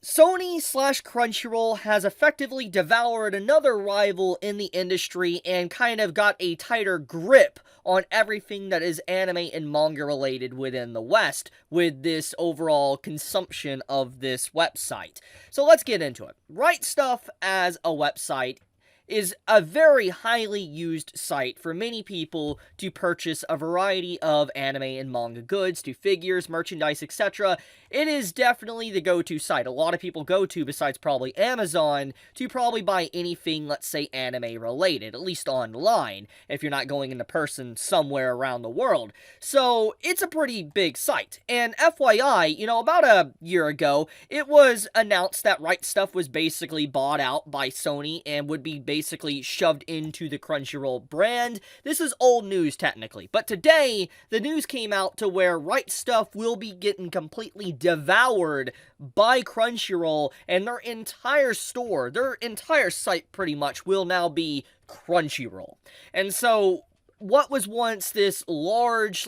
Sony slash Crunchyroll has effectively devoured another rival in the industry and kind of got a tighter grip on everything that is anime and manga related within the West with this overall consumption of this website. So let's get into it. Right Stuf as a website is a very highly used site for many people to purchase a variety of anime and manga goods, to figures, merchandise, etc. It is definitely the go-to site a lot of people go to, besides probably Amazon, to probably buy anything, let's say, anime related, at least online, if you're not going into person somewhere around the world. So, it's a pretty big site. And FYI, about a year ago, it was announced that Right Stuf was basically bought out by Sony and would be basically shoved into the Crunchyroll brand. This is old news technically, but today the news came out to where Right Stuf will be getting completely devoured by Crunchyroll, and their entire store, their entire site pretty much will now be Crunchyroll. And so what was once this large,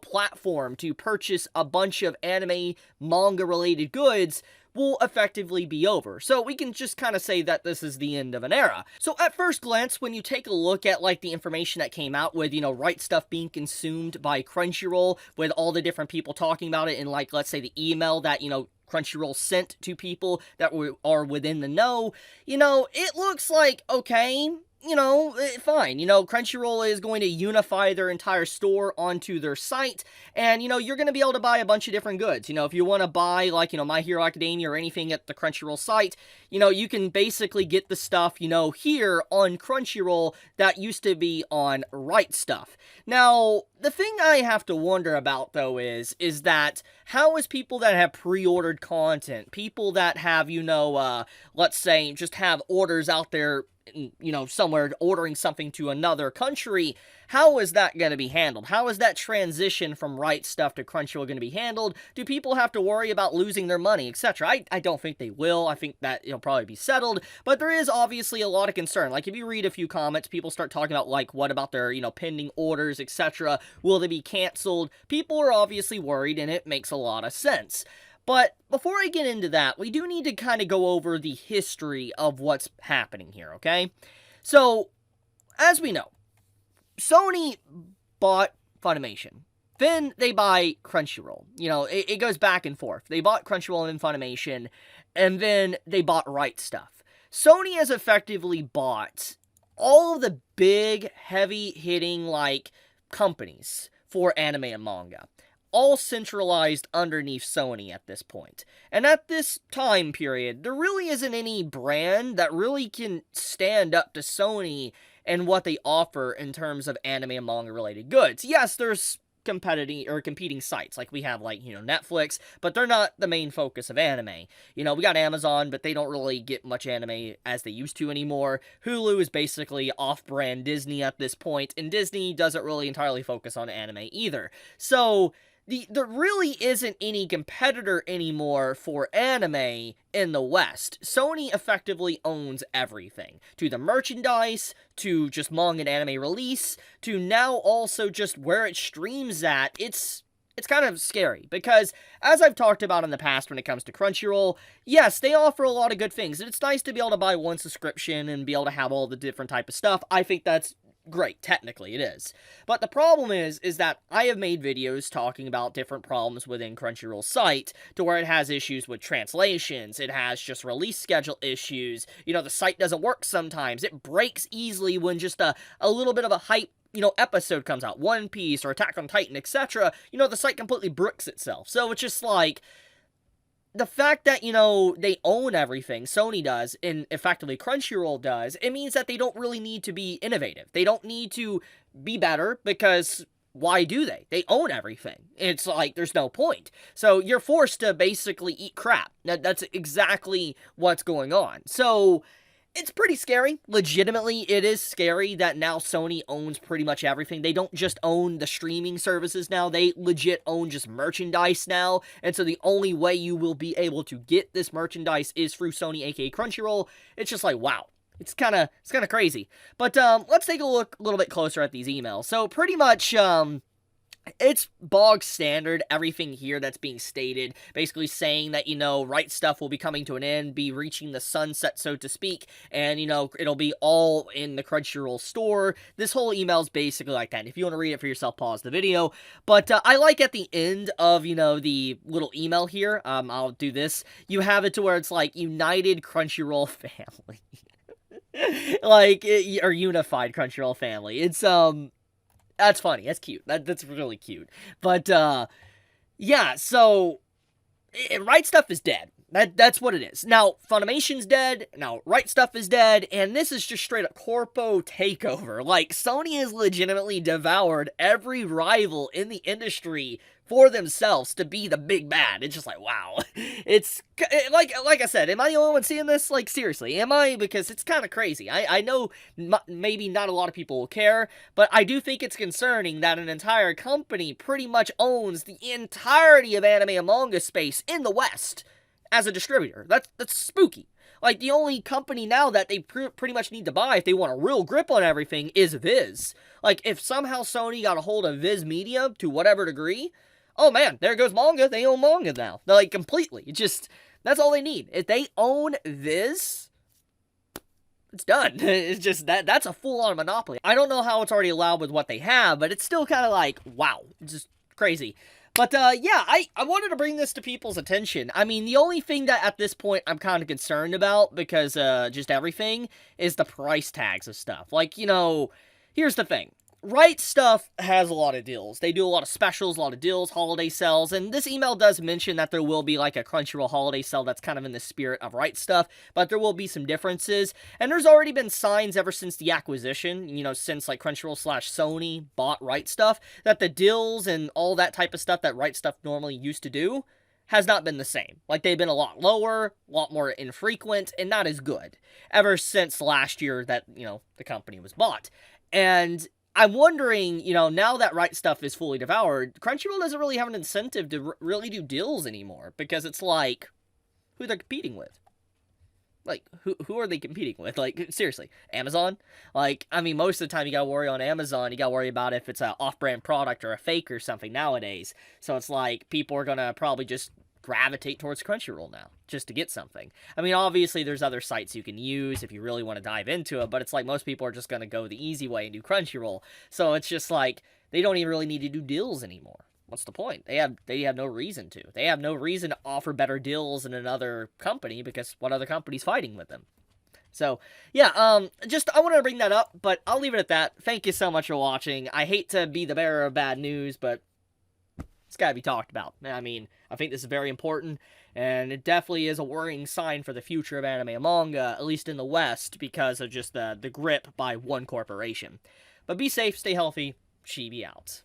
platform to purchase a bunch of anime, manga-related goods will effectively be over. So we can just kind of say that this is the end of an era. So at first glance, when you take a look at the information that came out with, Right Stuf being consumed by Crunchyroll, with all the different people talking about it in let's say the email that, Crunchyroll sent to people that are within the know, it looks like, okay, fine. Crunchyroll is going to unify their entire store onto their site, and, you're going to be able to buy a bunch of different goods. If you want to buy, My Hero Academia or anything at the Crunchyroll site, you can basically get the stuff, here on Crunchyroll that used to be on Right Stuf. Now, the thing I have to wonder about, though, is that how is people that have pre-ordered content, people that have, let's say, just have orders out there, somewhere ordering something to another country, how is that going to be handled? How is that transition from Right Stuf to Crunchyroll going to be handled? Do people have to worry about losing their money, etc.? I don't think they will. I think that it'll probably be settled, but there is obviously a lot of concern. If you read a few comments, people start talking about, what about their, pending orders, etc.? Will they be canceled? People are obviously worried, and it makes a lot of sense. But before I get into that, we do need to kind of go over the history of what's happening here, okay? So, as we know, Sony bought Funimation. Then they buy Crunchyroll. It goes back and forth. They bought Crunchyroll and Funimation, and then they bought Right Stuf. Sony has effectively bought all of the big, heavy-hitting, companies for anime and manga, all centralized underneath Sony at this point. And at this time period, there really isn't any brand that really can stand up to Sony and what they offer in terms of anime and manga related goods. Yes, there's competing sites, we have Netflix, but they're not the main focus of anime. We got Amazon, but they don't really get much anime as they used to anymore. Hulu is basically off-brand Disney at this point, and Disney doesn't really entirely focus on anime either. So there really isn't any competitor anymore for anime in the West. Sony effectively owns everything. To the merchandise, to just manga and anime release, to now also just where it streams at. It's kind of scary, because as I've talked about in the past when it comes to Crunchyroll, yes, they offer a lot of good things, and it's nice to be able to buy one subscription and be able to have all the different type of stuff. I think that's great, technically it is. But the problem is that I have made videos talking about different problems within Crunchyroll's site, to where it has issues with translations, it has just release schedule issues, the site doesn't work sometimes, it breaks easily when just a little bit of a hype episode comes out, One Piece or Attack on Titan, etc., the site completely bricks itself. So it's just the fact that, they own everything, Sony does, and effectively Crunchyroll does, it means that they don't really need to be innovative. They don't need to be better, because why do they? They own everything. It's there's no point. So you're forced to basically eat crap. That's exactly what's going on. So it's pretty scary. Legitimately, it is scary that now Sony owns pretty much everything. They don't just own the streaming services now. They legit own just merchandise now. And so the only way you will be able to get this merchandise is through Sony, aka Crunchyroll. It's just wow. It's kind of crazy. But let's take a look a little bit closer at these emails. So pretty much It's bog standard, everything here that's being stated, basically saying that, Right Stuf will be coming to an end, be reaching the sunset, so to speak, and, it'll be all in the Crunchyroll store. This whole email is basically like that. If you want to read it for yourself, pause the video. But I like at the end of, the little email here, I'll do this, you have it to where it's like, United Crunchyroll Family. Or Unified Crunchyroll Family. It's, that's funny. That's cute. That's really cute. But, yeah, so, Right Stuf is dead. That's what it is. Now, Funimation's dead, now Right Stuf is dead, and this is just straight up corpo takeover. Like, Sony has legitimately devoured every rival in the industry for themselves to be the big bad. It's just like, wow. It's, like I said, am I the only one seeing this? Like, seriously, am I? Because it's kind of crazy. I know maybe not a lot of people will care, but I do think it's concerning that an entire company pretty much owns the entirety of anime and manga space in the West as a distributor. That's spooky. Like, the only company now that they pretty much need to buy if they want a real grip on everything is Viz. Like, if somehow Sony got a hold of Viz Media to whatever degree, oh man, there goes manga. They own manga now. They're like, completely. It's just, that's all they need. If they own Viz, it's done. It's just, that's a full-on monopoly. I don't know how it's already allowed with what they have, but it's still kind of like, wow. It's just crazy. But, yeah, I wanted to bring this to people's attention. I mean, the only thing that at this point I'm kind of concerned about, because, just everything, is the price tags of stuff. Like, here's the thing. Right Stuf has a lot of deals. They do a lot of specials, a lot of deals, holiday sales, and this email does mention that there will be like a Crunchyroll holiday sale that's kind of in the spirit of Right Stuf, but there will be some differences, and there's already been signs ever since the acquisition, since like Crunchyroll/Sony bought Right Stuf, that the deals and all that type of stuff that Right Stuf normally used to do has not been the same. Like, they've been a lot lower, a lot more infrequent, and not as good ever since last year that, the company was bought. And I'm wondering, now that Right Stuf is fully devoured, Crunchyroll doesn't really have an incentive to really do deals anymore, because it's like, who they're competing with. Like, who are they competing with? Like, seriously, Amazon? Like, I mean, most of the time you gotta worry on Amazon, you gotta worry about if it's an off-brand product or a fake or something nowadays. So it's like, people are gonna probably just gravitate towards Crunchyroll now, just to get something. I mean, obviously, there's other sites you can use if you really want to dive into it, but it's like most people are just going to go the easy way and do Crunchyroll. So it's just like, they don't even really need to do deals anymore. What's the point? They have no reason to. They have no reason to offer better deals than another company, because what other company's fighting with them? So, yeah, I wanted to bring that up, but I'll leave it at that. Thank you so much for watching. I hate to be the bearer of bad news, but it's gotta be talked about. I mean, I think this is very important, and it definitely is a worrying sign for the future of anime and manga, at least in the West, because of just the grip by one corporation. But be safe, stay healthy, Chibi out.